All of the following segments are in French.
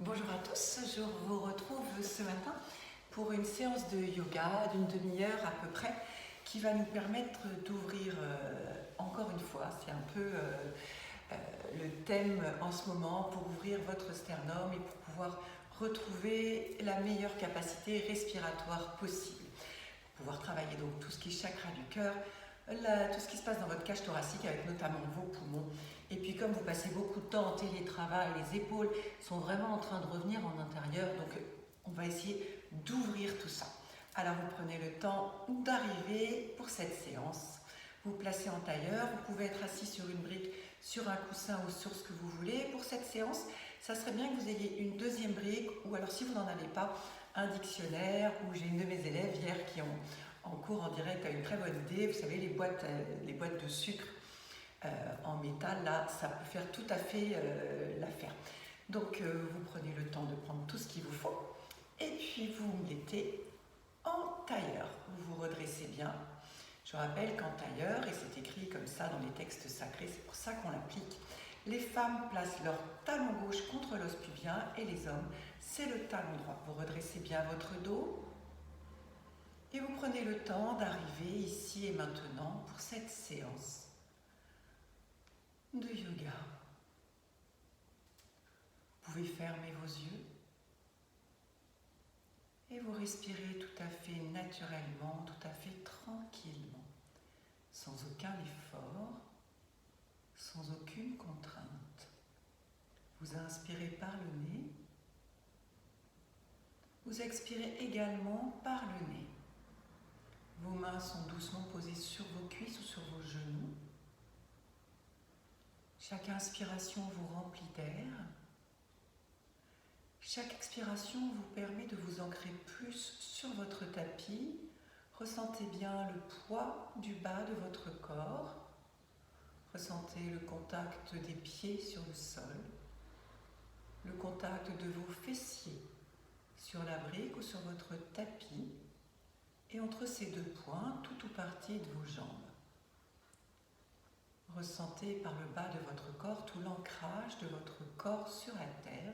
Bonjour à tous, je vous retrouve ce matin pour une séance de yoga d'une demi-heure à peu près qui va nous permettre d'ouvrir encore une fois, c'est un peu le thème en ce moment, pour ouvrir votre sternum et pour pouvoir retrouver la meilleure capacité respiratoire possible. Pour pouvoir travailler donc tout ce qui est chakra du cœur, tout ce qui se passe dans votre cage thoracique avec notamment vos poumons. Et puis comme vous passez beaucoup de temps en télétravail, les épaules sont vraiment en train de revenir en intérieur, donc on va essayer d'ouvrir tout ça. Alors vous prenez le temps d'arriver pour cette séance. Vous placez en tailleur, vous pouvez être assis sur une brique, sur un coussin ou sur ce que vous voulez. Pour cette séance, ça serait bien que vous ayez une deuxième brique ou alors si vous n'en avez pas, un dictionnaire. Ou j'ai une de mes élèves hier qui ont en cours en direct a une très bonne idée. Vous savez, les boîtes de sucre en métal, là, ça peut faire tout à fait l'affaire. Donc vous prenez le temps de prendre tout ce qu'il vous faut et puis vous mettez en tailleur. Vous vous redressez bien. Je rappelle qu'en tailleur, et c'est écrit comme ça dans les textes sacrés, c'est pour ça qu'on l'applique, les femmes placent leur talon gauche contre l'os pubien et les hommes, c'est le talon droit. Vous redressez bien votre dos et vous prenez le temps d'arriver ici et maintenant pour cette séance de yoga. Vous pouvez fermer vos yeux et vous respirez tout à fait naturellement, tout à fait tranquillement, sans aucun effort, sans aucune contrainte. Vous inspirez par le nez, vous expirez également par le nez. Vos mains sont doucement posées sur vos cuisses ou sur vos genoux. Chaque inspiration vous remplit d'air. Chaque expiration vous permet de vous ancrer plus sur votre tapis. Ressentez bien le poids du bas de votre corps. Ressentez le contact des pieds sur le sol. Le contact de vos fessiers sur la brique ou sur votre tapis. Et entre ces deux points, tout ou partie de vos jambes. Ressentez par le bas de votre corps tout l'ancrage de votre corps sur la terre.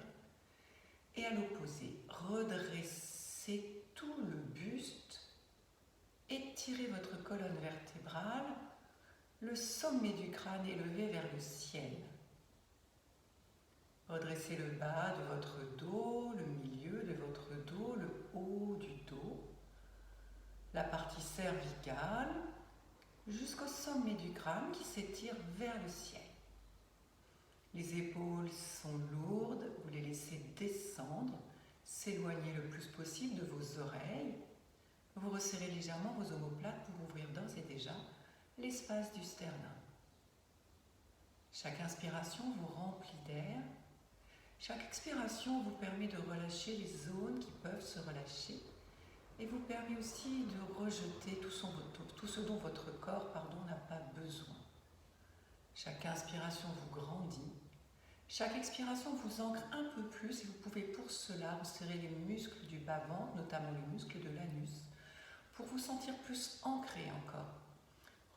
Et à l'opposé, redressez tout le buste, étirez votre colonne vertébrale, le sommet du crâne élevé vers le ciel. Redressez le bas de votre dos, le milieu de votre dos, le haut du dos, la partie cervicale, jusqu'au sommet du crâne qui s'étire vers le ciel. Les épaules sont lourdes, vous les laissez descendre, s'éloigner le plus possible de vos oreilles. Vous resserrez légèrement vos omoplates pour ouvrir d'ores et déjà l'espace du sternum. Chaque inspiration vous remplit d'air. Chaque expiration vous permet de relâcher les zones qui peuvent se relâcher et vous permet aussi de rejeter tout ce dont votre corps n'a pas besoin. Chaque inspiration vous grandit. Chaque expiration vous ancre un peu plus et vous pouvez pour cela resserrer les muscles du bas-ventre, notamment les muscles de l'anus, pour vous sentir plus ancré encore.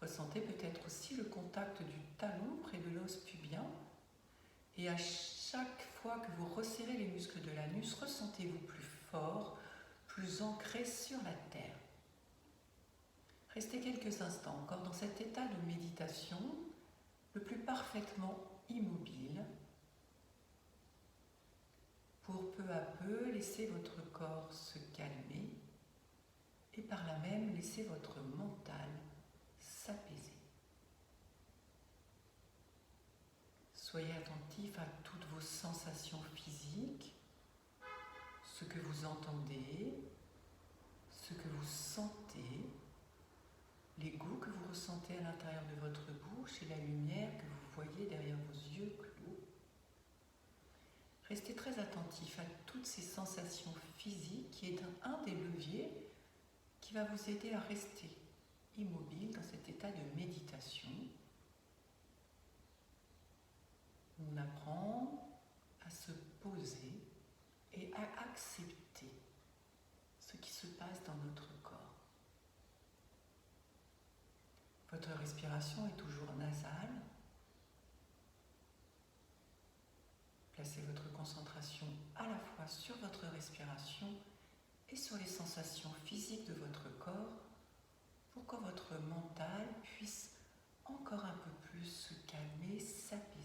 Ressentez peut-être aussi le contact du talon près de l'os pubien et à chaque fois que vous resserrez les muscles de l'anus, ressentez-vous plus fort, plus ancré sur la terre. Restez quelques instants encore dans cet état de méditation, le plus parfaitement immobile, pour peu à peu laisser votre corps se calmer et par là même laisser votre mental s'apaiser. Soyez attentif à toutes vos sensations physiques, ce que vous entendez, ce que vous sentez, les goûts que vous ressentez à l'intérieur de votre bouche et la lumière que vous voyez derrière vos yeux clos. Restez très attentif à toutes ces sensations physiques qui est un des leviers qui va vous aider à rester immobile dans cet état de méditation. On apprend à se poser et à accepter ce qui se passe dans notre corps. Votre respiration est toujours nasale. Placez votre concentration à la fois sur votre respiration et sur les sensations physiques de votre corps pour que votre mental puisse encore un peu plus se calmer, s'apaiser.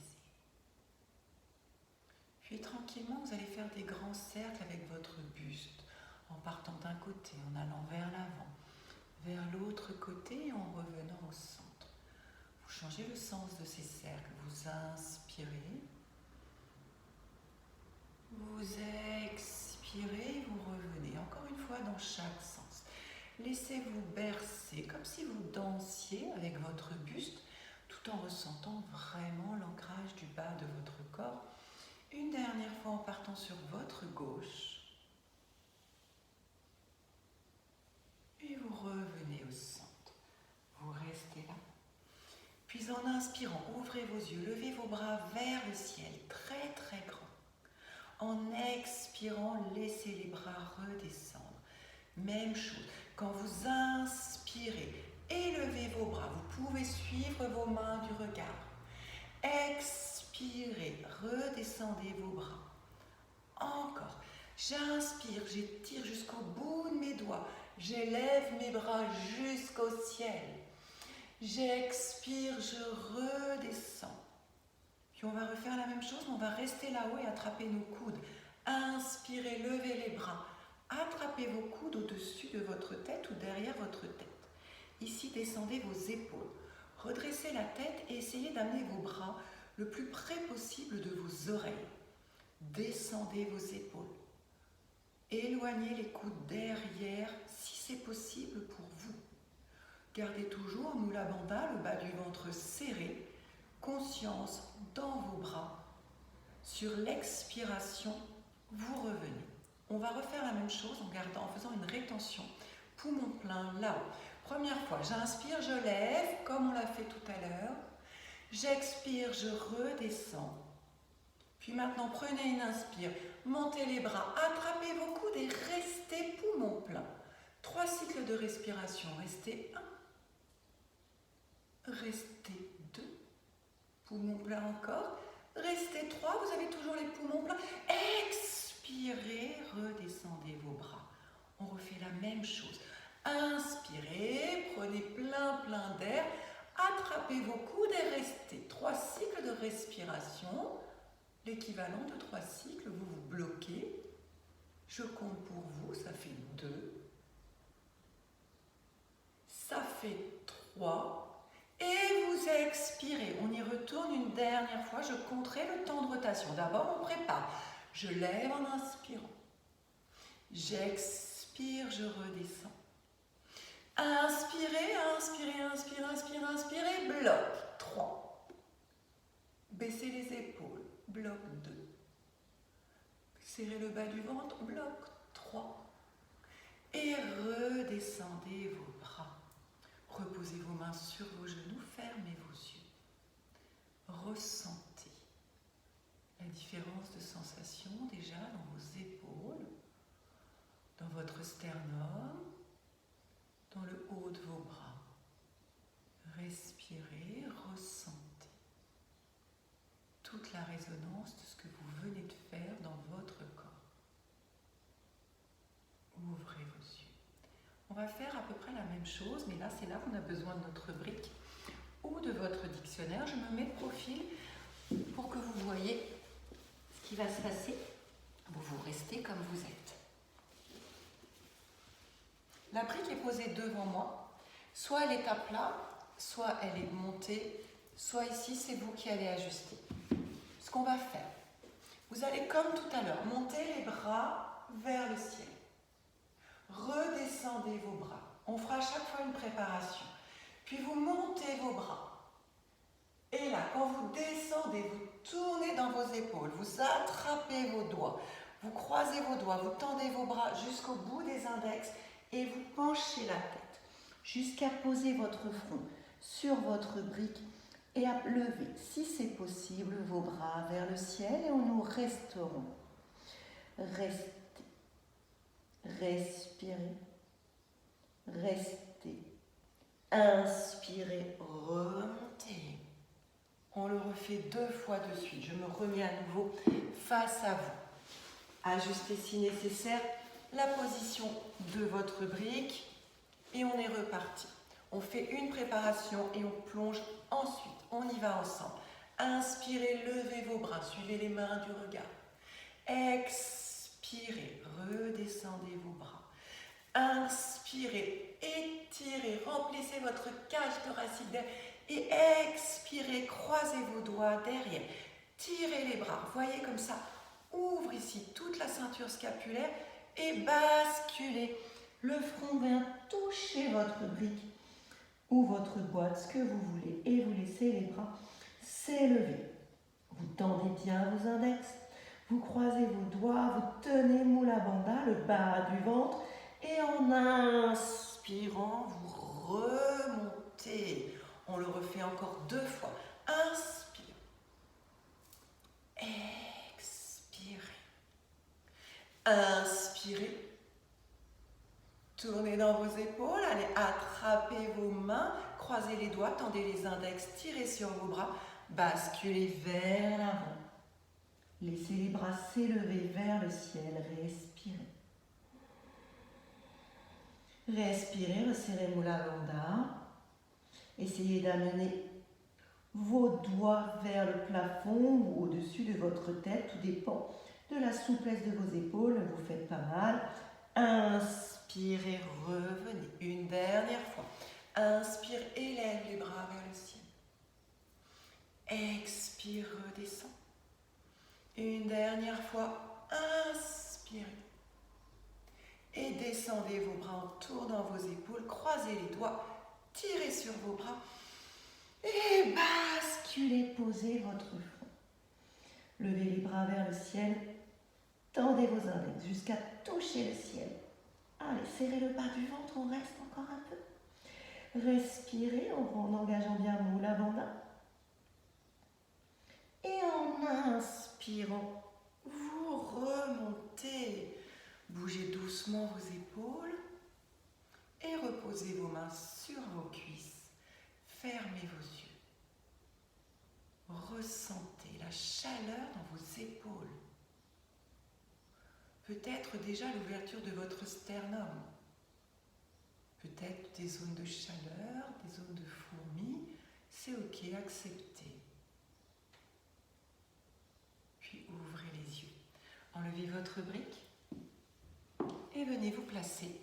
Puis tranquillement, vous allez faire des grands cercles avec votre buste, en partant d'un côté, en allant vers l'avant, vers l'autre côté et en revenant au centre. Vous changez le sens de ces cercles, vous inspirez, vous expirez, vous revenez, encore une fois dans chaque sens. Laissez-vous bercer comme si vous dansiez avec votre buste, tout en ressentant vraiment l'ancrage du bas de votre corps. Une dernière fois en partant sur votre gauche. Et vous revenez au centre. Vous restez là. Puis en inspirant, ouvrez vos yeux, levez vos bras vers le ciel, très très grand. En expirant, laissez les bras redescendre. Même chose, quand vous inspirez, élevez vos bras. Vous pouvez suivre vos mains du regard. Expirez, redescendez vos bras. Encore. J'inspire, j'étire jusqu'au bout de mes doigts. J'élève mes bras jusqu'au ciel. J'expire, je redescends. Puis on va refaire la même chose, mais on va rester là-haut et attraper nos coudes. Inspirez, levez les bras. Attrapez vos coudes au-dessus de votre tête ou derrière votre tête. Ici, descendez vos épaules. Redressez la tête et essayez d'amener vos bras le plus près possible de vos oreilles. Descendez vos épaules. Éloignez les coudes derrière si c'est possible pour vous. Gardez toujours Mula Bandha, le bas du ventre serré, conscience dans vos bras. Sur l'expiration, vous revenez. On va refaire la même chose en faisant une rétention. Poumon plein là-haut. Première fois, j'inspire, je lève, comme on l'a fait tout à l'heure. J'expire, je redescends. Puis maintenant, prenez une inspire, montez les bras, attrapez vos coudes et restez poumon plein. 3 cycles de respiration. Restez 1. Restez 2. Poumon plein encore. Restez 3. Vous avez toujours les poumons pleins. Expirez, redescendez vos bras. On refait la même chose. Inspirez, prenez plein d'air. Attrapez vos coudes et restez. 3 cycles de respiration. L'équivalent de 3 cycles, vous vous bloquez. Je compte pour vous, ça fait 2. Ça fait 3. Et vous expirez. On y retourne une dernière fois. Je compterai le temps de rotation. D'abord, on prépare. Je lève en inspirant. J'expire, je redescends. Inspirez, inspirez, inspirez, inspirez, inspirez. Bloc. 3. Baissez les épaules. Bloc 2. Serrez le bas du ventre. Bloc 3. Et redescendez vos bras. Reposez vos mains sur vos genoux. Fermez vos yeux. Ressentez la différence de sensation déjà dans vos épaules, dans votre sternum, dans le haut de vos bras. Respirez, ressentez toute la résonance de ce que vous venez de faire dans votre corps. Ouvrez vos yeux. On va faire à peu près la même chose, mais là, c'est là qu'on a besoin de notre brique ou de votre dictionnaire. Je me mets de profil pour que vous voyez ce qui va se passer. Vous restez comme vous êtes. La brique est posée devant moi. Soit elle est à plat, soit elle est montée, soit ici, c'est vous qui allez ajuster. Ce qu'on va faire, vous allez comme tout à l'heure, monter les bras vers le ciel. Redescendez vos bras. On fera à chaque fois une préparation. Puis vous montez vos bras. Et là, quand vous descendez, vous tournez dans vos épaules, vous attrapez vos doigts, vous croisez vos doigts, vous tendez vos bras jusqu'au bout des index et vous penchez la tête jusqu'à poser votre front sur votre brique et à lever, si c'est possible, vos bras vers le ciel et nous resterons. Restez. Respirez. Restez. Inspirez. Remontez. On le refait 2 fois de suite. Je me remets à nouveau face à vous. Ajustez si nécessaire la position de votre brique et on est reparti. On fait une préparation et on plonge ensuite. On y va ensemble. Inspirez, levez vos bras, suivez les mains du regard. Expirez, redescendez vos bras. Inspirez, étirez, remplissez votre cage thoracique d'air et expirez, croisez vos doigts derrière. Tirez les bras, voyez comme ça, ouvre ici toute la ceinture scapulaire et basculez. Le front vient toucher votre brique ou votre boîte, ce que vous voulez, et vous laissez les bras s'élever. Vous tendez bien vos index, vous croisez vos doigts, vous tenez Mula Bandha, le bas du ventre, et en inspirant, vous remontez. On le refait encore 2 fois. Inspire. Expirez. Inspirez. Tournez dans vos épaules, allez attraper vos mains, croisez les doigts, tendez les index, tirez sur vos bras, basculez vers l'avant. Laissez les bras s'élever vers le ciel, respirez. Respirez, resserrez Mula Bandha. Essayez d'amener vos doigts vers le plafond ou au-dessus de votre tête, tout dépend de la souplesse de vos épaules, ne vous faites pas mal. Inspirez, revenez. Une dernière fois. Inspire, élève les bras vers le ciel. Expire, redescend. Une dernière fois. Inspirez. Et descendez vos bras en tournant vos épaules. Croisez les doigts. Tirez sur vos bras. Et basculez, posez votre front. Levez les bras vers le ciel. Tendez vos index jusqu'à toucher le ciel. Allez, serrez le bas du ventre, on reste encore un peu. Respirez en engageant bien Mula Bandha. Et en inspirant, vous remontez. Bougez doucement vos épaules et reposez vos mains sur vos cuisses. Fermez vos yeux. Ressentez la chaleur dans vos épaules. Peut-être déjà l'ouverture de votre sternum. Peut-être des zones de chaleur, des zones de fourmis. C'est ok, acceptez. Puis ouvrez les yeux. Enlevez votre brique et venez vous placer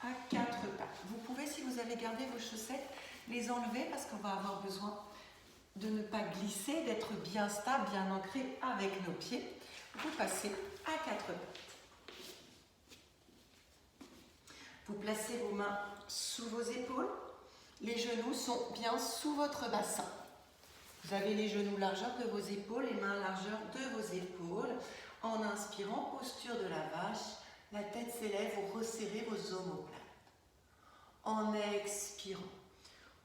à 4 pattes. Vous pouvez, si vous avez gardé vos chaussettes, les enlever parce qu'on va avoir besoin de ne pas glisser, d'être bien stable, bien ancré avec nos pieds. Vous passez à 4 pattes. Vous placez vos mains sous vos épaules. Les genoux sont bien sous votre bassin. Vous avez les genoux largeur de vos épaules, les mains largeur de vos épaules. En inspirant, posture de la vache, la tête s'élève, vous resserrez vos omoplates. En expirant,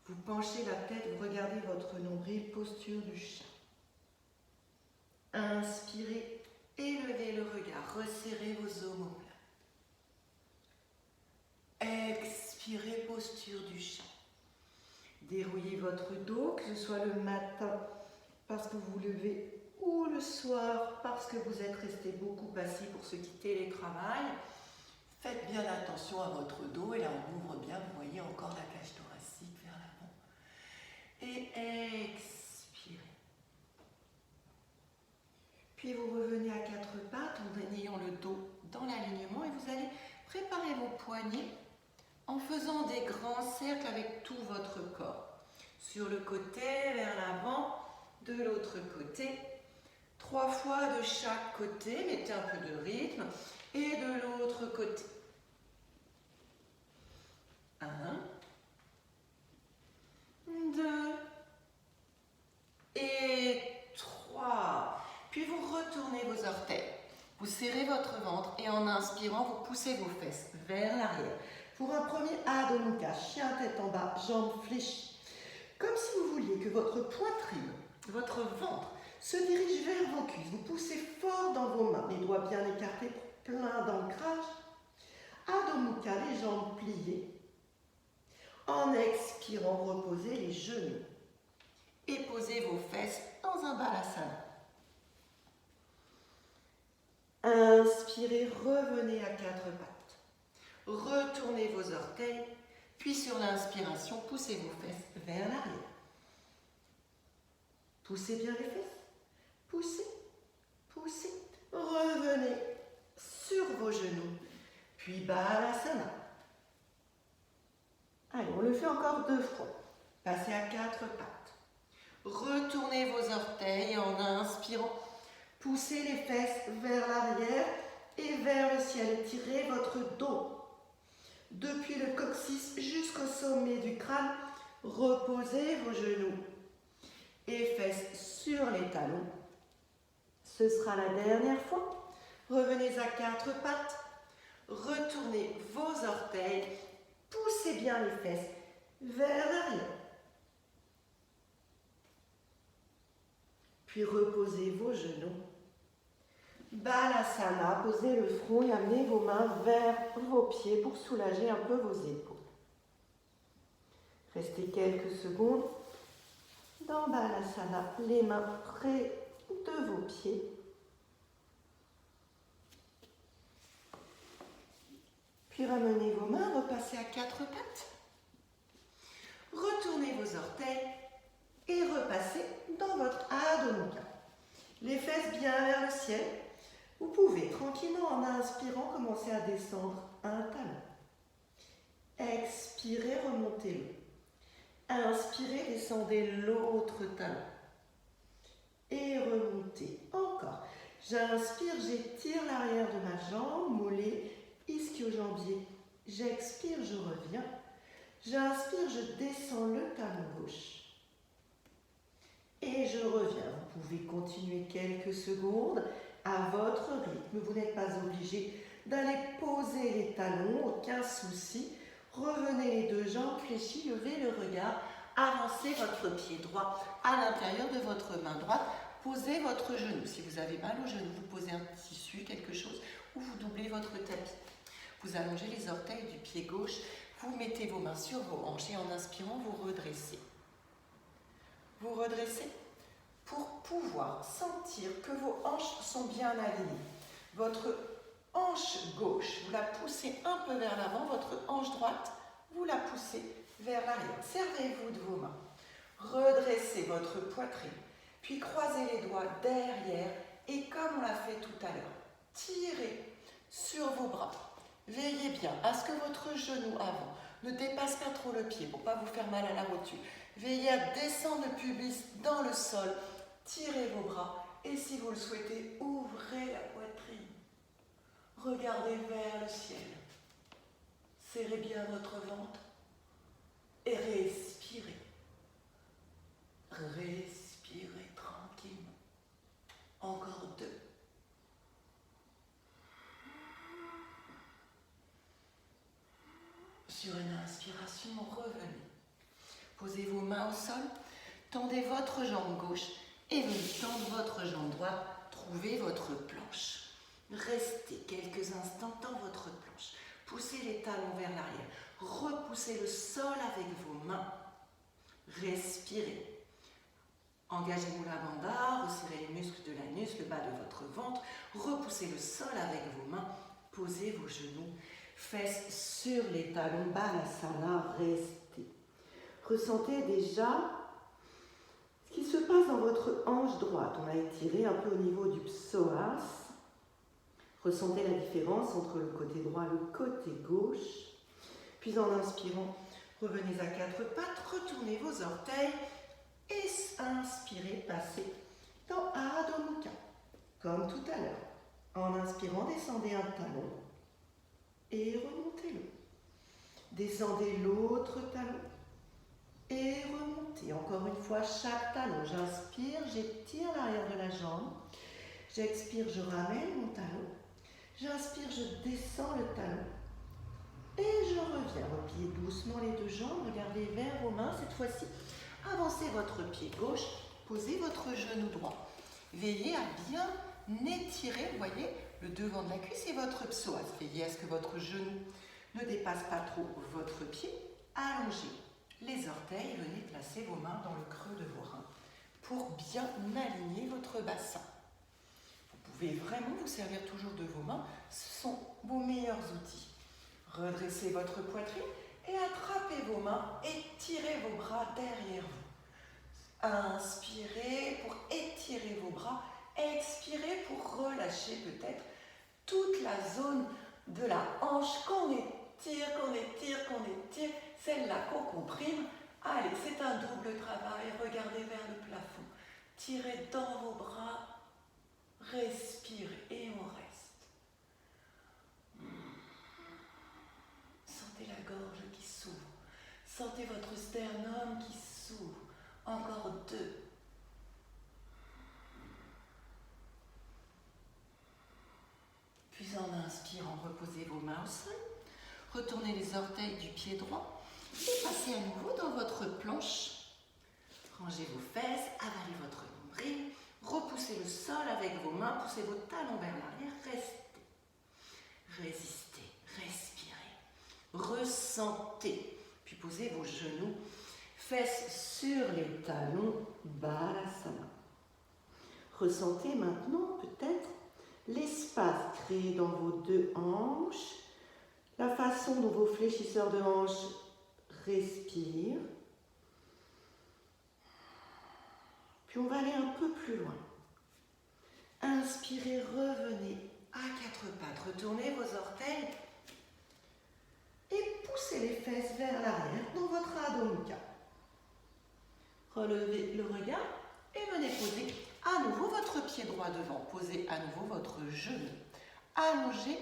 vous penchez la tête, vous regardez votre nombril, posture du chat. Inspirez, élevez le regard, resserrez vos omoplates. Expirez, posture du chat. Dérouillez votre dos, que ce soit le matin parce que vous vous levez ou le soir parce que vous êtes resté beaucoup assis pour ceux qui télétravaillent. Faites bien attention à votre dos et là on ouvre bien, vous voyez encore la cage thoracique vers l'avant. Et expirez. Puis vous revenez à 4 pattes en ayant le dos dans l'alignement et vous allez préparer vos poignets en faisant des grands cercles avec tout votre corps. Sur le côté, vers l'avant, de l'autre côté. 3 fois de chaque côté, mettez un peu de rythme. Et de l'autre côté. 1, 2 et 3. Puis vous retournez vos orteils. Vous serrez votre ventre et en inspirant, vous poussez vos fesses vers l'arrière. Pour un premier Adho Mukha, chien tête en bas, jambes fléchies. Comme si vous vouliez que votre poitrine, votre ventre, se dirige vers vos cuisses. Vous poussez fort dans vos mains, les doigts bien écartés pour plein d'ancrage. Adho Mukha, les jambes pliées. En expirant, reposez les genoux. et posez vos fesses dans un balasana. Inspirez, revenez à quatre pattes. Retournez vos orteils, puis sur l'inspiration, poussez vos fesses vers l'arrière. Poussez bien les fesses. Poussez, poussez. Revenez sur vos genoux, puis balasana. Allez, on le fait encore 2 fois. Passez à quatre pattes. Retournez vos orteils en inspirant. Poussez les fesses vers l'arrière et vers le ciel. Tirez votre dos. Depuis le coccyx jusqu'au sommet du crâne, reposez vos genoux et fesses sur les talons. Ce sera la dernière fois. Revenez à quatre pattes. Retournez vos orteils. Poussez bien les fesses vers l'arrière. Puis reposez vos genoux. Balasana, posez le front et amenez vos mains vers vos pieds pour soulager un peu vos épaules. Restez quelques secondes dans Balasana, les mains près de vos pieds. Puis ramenez vos mains, repassez à quatre pattes. Retournez vos orteils et repassez dans votre Adho Mukha. Les fesses bien vers le ciel. Vous pouvez tranquillement, en inspirant, commencer à descendre un talon. Expirez, remontez-le. Inspirez, descendez l'autre talon. Et remontez. Encore. J'inspire, j'étire l'arrière de ma jambe, mollet, ischio-jambier. J'expire, je reviens. J'inspire, je descends le talon gauche. Et je reviens. Vous pouvez continuer quelques secondes à votre rythme. Vous n'êtes pas obligé d'aller poser les talons, aucun souci. Revenez les deux jambes fléchies, levez le regard, avancez votre pied droit à l'intérieur de votre main droite. Posez votre genou. Si vous avez mal au genou, vous posez un tissu, quelque chose, ou vous doublez votre tapis. Vous allongez les orteils du pied gauche. Vous mettez vos mains sur vos hanches et en inspirant, vous redressez. Vous redressez pour pouvoir sentir que vos hanches sont bien alignées. Votre hanche gauche, vous la poussez un peu vers l'avant. Votre hanche droite, vous la poussez vers l'arrière. Servez-vous de vos mains. Redressez votre poitrine. Puis croisez les doigts derrière et comme on l'a fait tout à l'heure, tirez sur vos bras. Veillez bien à ce que votre genou avant ne dépasse pas trop le pied pour ne pas vous faire mal à la rotule. Veillez à descendre le pubis dans le sol. Tirez vos bras et si vous le souhaitez, ouvrez la poitrine. Regardez vers le ciel. Serrez bien votre ventre et respirez. Respirez tranquillement. Encore 2. Sur une inspiration, revenez. Posez vos mains au sol, tendez votre jambe gauche et venez tendre votre jambe droite. Trouvez votre planche. Restez quelques instants dans votre planche. Poussez les talons vers l'arrière. Repoussez le sol avec vos mains. Respirez. Engagez Mula-Bandha, resserrez les muscles de l'anus, le bas de votre ventre. Repoussez le sol avec vos mains. Posez vos genoux. Fesses sur les talons. Balasana, restez. Ressentez déjà ce qui se passe dans votre hanche droite. On a étiré un peu au niveau du psoas. Ressentez la différence entre le côté droit et le côté gauche. Puis en inspirant, revenez à quatre pattes, retournez vos orteils et inspirez, passez dans Adho Mukha, comme tout à l'heure. En inspirant, descendez un talon et remontez-le. Descendez l'autre talon et remontez. Encore une fois, chaque talon. J'inspire, j'étire l'arrière de la jambe. J'expire, je ramène mon talon. J'inspire, je descends le talon. Et je reviens. Repliez doucement les deux jambes. Regardez vers vos mains. Cette fois-ci, avancez votre pied gauche. Posez votre genou droit. Veillez à bien étirer, vous voyez, le devant de la cuisse et votre psoas. Veillez à ce que votre genou ne dépasse pas trop votre pied. Allongez les orteils. Venez placer vos mains dans le creux de vos reins. pour bien aligner votre bassin. Vous pouvez vraiment vous servir toujours de vos mains, ce sont vos meilleurs outils. Redressez votre poitrine et attrapez vos mains, étirez vos bras derrière vous. Inspirez pour étirer vos bras, expirez pour relâcher peut-être toute la zone de la hanche qu'on étire, celle-là qu'on comprime. Allez, c'est un double travail, regardez vers le plafond. Tirez dans vos bras, respirez et on reste. Sentez la gorge qui s'ouvre. Sentez votre sternum qui s'ouvre. Encore 2. Puis en inspirant, reposez vos mains au sol. Retournez les orteils du pied droit et passez à nouveau dans votre planche. Rangez vos fesses, avalez votre nombril, repoussez le sol avec vos mains, poussez vos talons vers l'arrière, restez. Résistez, respirez, ressentez, puis posez vos genoux, fesses sur les talons, Balasana. Ressentez maintenant peut-être l'espace créé dans vos 2 hanches, la façon dont vos fléchisseurs de hanches respirent. Puis on va aller un peu plus loin. Inspirez, revenez à 4 pattes. Retournez vos orteils et poussez les fesses vers l'arrière dans votre Adho Mukha. Relevez le regard et venez poser à nouveau votre pied droit devant. Posez à nouveau votre genou. Allongez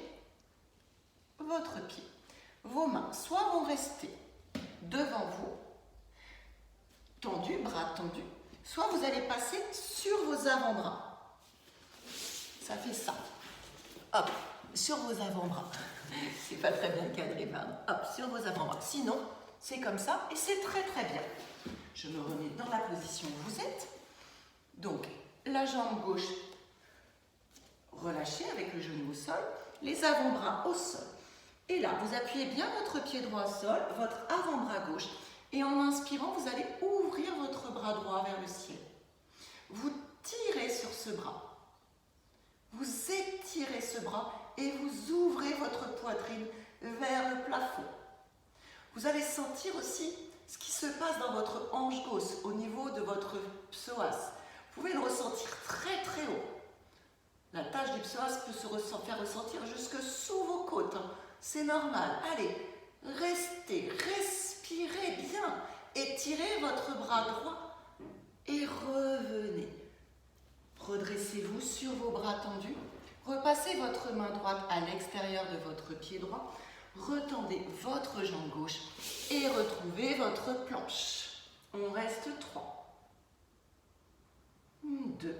votre pied. Vos mains soit vont rester devant vous, tendus, bras tendus, soit vous allez passer sur vos avant-bras. Ça fait ça. Hop, sur vos avant-bras. C'est pas très bien cadré, pardon. Hop, sur vos avant-bras. Sinon, c'est comme ça et c'est très très bien. Je me remets dans la position où vous êtes. Donc, la jambe gauche relâchée avec le genou au sol, les avant-bras au sol. Et là, vous appuyez bien votre pied droit au sol, votre avant-bras gauche. Et en inspirant, vous allez ouvrir votre bras droit vers le ciel. Vous tirez sur ce bras. Vous étirez ce bras et vous ouvrez votre poitrine vers le plafond. Vous allez sentir aussi ce qui se passe dans votre hanche gauche au niveau de votre psoas. Vous pouvez le ressentir très très haut. La tâche du psoas peut se faire ressentir jusque sous vos côtes. C'est normal. Allez, restez, respirez bien. Étirez votre bras droit et revenez. Redressez-vous sur vos bras tendus. Repassez votre main droite à l'extérieur de votre pied droit. Retendez votre jambe gauche et retrouvez votre planche. On reste 3. 2.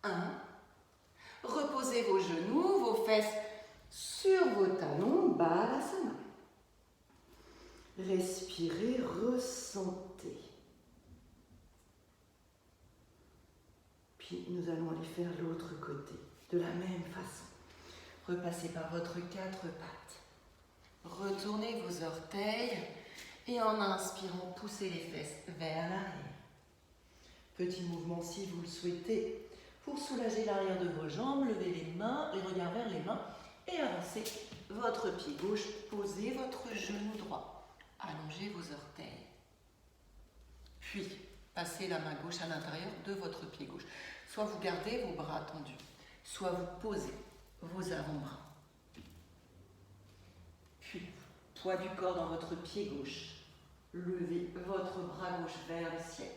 1. Reposez vos genoux, vos fesses sur vos talons, Balasana. Respirez, ressentez. Puis nous allons aller faire l'autre côté, de la même façon. Repassez par votre 4 pattes. Retournez vos orteils et en inspirant, poussez les fesses vers l'arrière. Petit mouvement si vous le souhaitez. Pour soulager l'arrière de vos jambes, levez les mains, les regards vers les mains et avancez votre pied gauche. Posez votre genou droit. Allongez vos orteils. Puis, passez la main gauche à l'intérieur de votre pied gauche. Soit vous gardez vos bras tendus, soit vous posez vos avant-bras. Puis, poids du corps dans votre pied gauche. Levez votre bras gauche vers le ciel.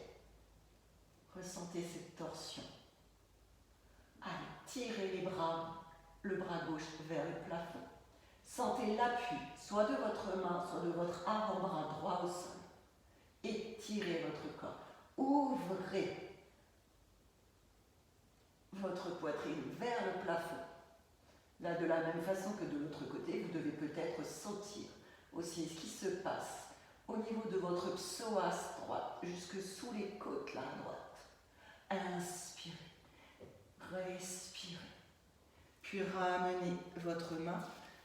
Ressentez cette torsion. Allez, tirez les bras, le bras gauche vers le plafond. Sentez l'appui, soit de votre main, soit de votre avant-bras droit au sol. Étirez votre corps. Ouvrez votre poitrine vers le plafond. Là, de la même façon que de l'autre côté, vous devez peut-être sentir aussi ce qui se passe au niveau de votre psoas droite, jusque sous les côtes là à droite. Inspirez, respirez, puis ramenez votre main,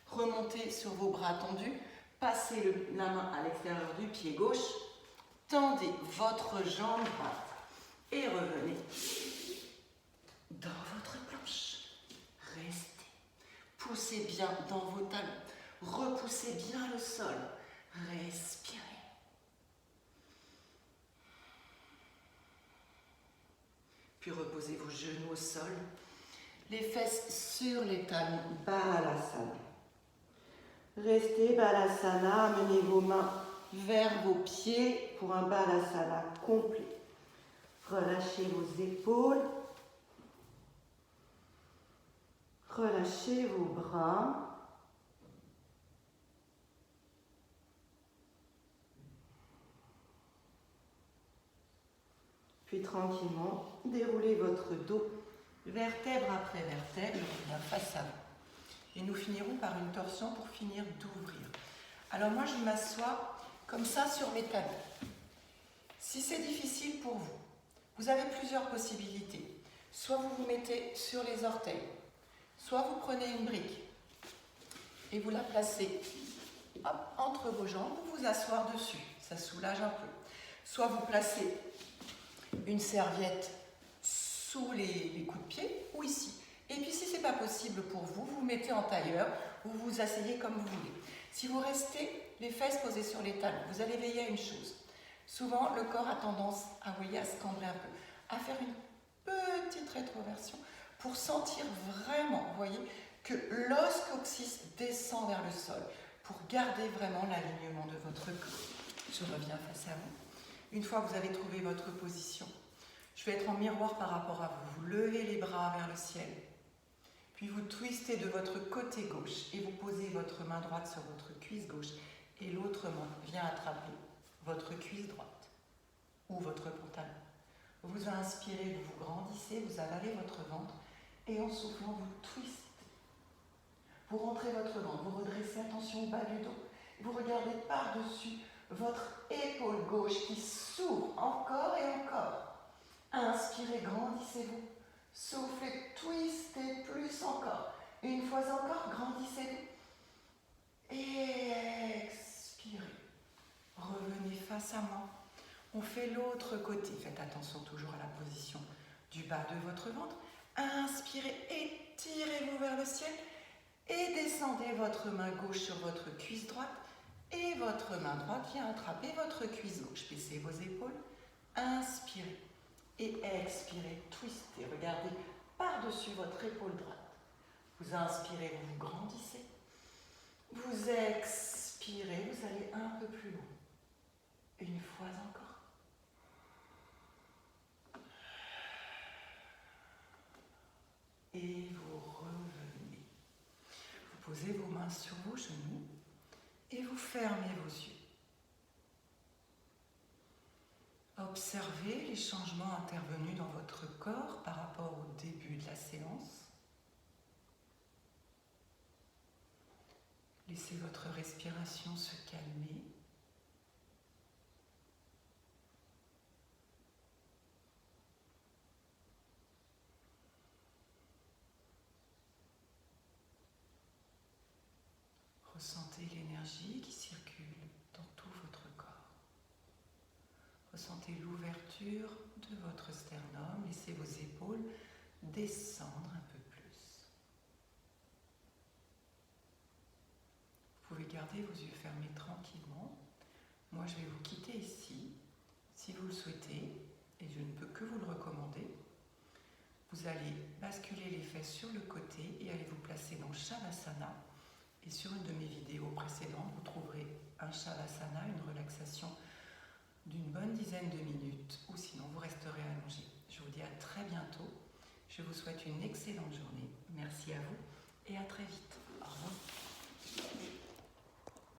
remontez sur vos bras tendus, passez la main à l'extérieur du pied gauche Tendez votre jambe droite et revenez dans votre planche. Restez. Poussez bien dans vos talons. Repoussez bien le sol. Respirez. Puis reposez vos genoux au sol. Les fesses sur les talons. Balasana. Restez Balasana. Amenez vos mains vers vos pieds pour un Balasana complet. Relâchez vos épaules. Relâchez vos bras. Puis tranquillement, déroulez votre dos, vertèbre après vertèbre, bien face à vous. Et nous finirons par une torsion pour finir d'ouvrir. Alors moi, je m'assois comme ça sur mes talons. Si c'est difficile pour vous, vous avez plusieurs possibilités. Soit vous vous mettez sur les orteils, soit vous prenez une brique et vous la placez entre vos jambes pour vous asseoir dessus. Ça soulage un peu. Soit vous placez une serviette sous les coups de pied ou ici. Et puis si ce n'est pas possible pour vous, vous vous mettez en tailleur ou vous vous asseyez comme vous voulez. Si vous restez les fesses posées sur les talons, vous allez veiller à une chose. Souvent, le corps a tendance à se cambrer un peu, à faire une petite rétroversion pour sentir vraiment, vous voyez, que l'os coccyx descend vers le sol pour garder vraiment l'alignement de votre corps. Je reviens face à vous. Une fois que vous avez trouvé votre position, je vais être en miroir par rapport à vous. Vous levez les bras vers le ciel, puis vous twistez de votre côté gauche et vous posez votre main droite sur votre cuisse gauche et l'autre main vient attraper votre cuisse droite ou votre pantalon. Vous inspirez, vous vous grandissez, vous avalez votre ventre et en soufflant, vous twistez. Vous rentrez votre ventre, vous redressez, attention au bas du dos. Vous regardez par-dessus votre épaule gauche qui s'ouvre encore et encore. Inspirez, grandissez-vous. Soufflez, twistez plus encore. Une fois encore, grandissez-vous. Et expirez. Revenez face à moi. On fait l'autre côté. Faites attention toujours à la position du bas de votre ventre. Inspirez, étirez-vous vers le ciel et descendez votre main gauche sur votre cuisse droite et votre main droite vient attraper votre cuisse gauche. Baissez vos épaules, inspirez et expirez, twistez. Regardez par-dessus votre épaule droite. Vous inspirez, vous vous grandissez. Vous expirez, vous allez un peu plus loin. Une fois encore. Et vous revenez. Vous posez vos mains sur vos genoux et vous fermez vos yeux. Observez les changements intervenus dans votre corps par rapport au début de la séance. Laissez votre respiration se calmer. Ressentez l'énergie qui circule dans tout votre corps. Ressentez l'ouverture de votre sternum. Laissez vos épaules descendre un peu plus. Vous pouvez garder vos yeux fermés tranquillement. Moi, je vais vous quitter ici, si vous le souhaitez, et je ne peux que vous le recommander. Vous allez basculer les fesses sur le côté et allez vous placer dans Shavasana. Et sur une de mes vidéos précédentes, vous trouverez un Shavasana, une relaxation d'une bonne dizaine de minutes, ou sinon vous resterez allongé. Je vous dis à très bientôt. Je vous souhaite une excellente journée. Merci à vous et à très vite.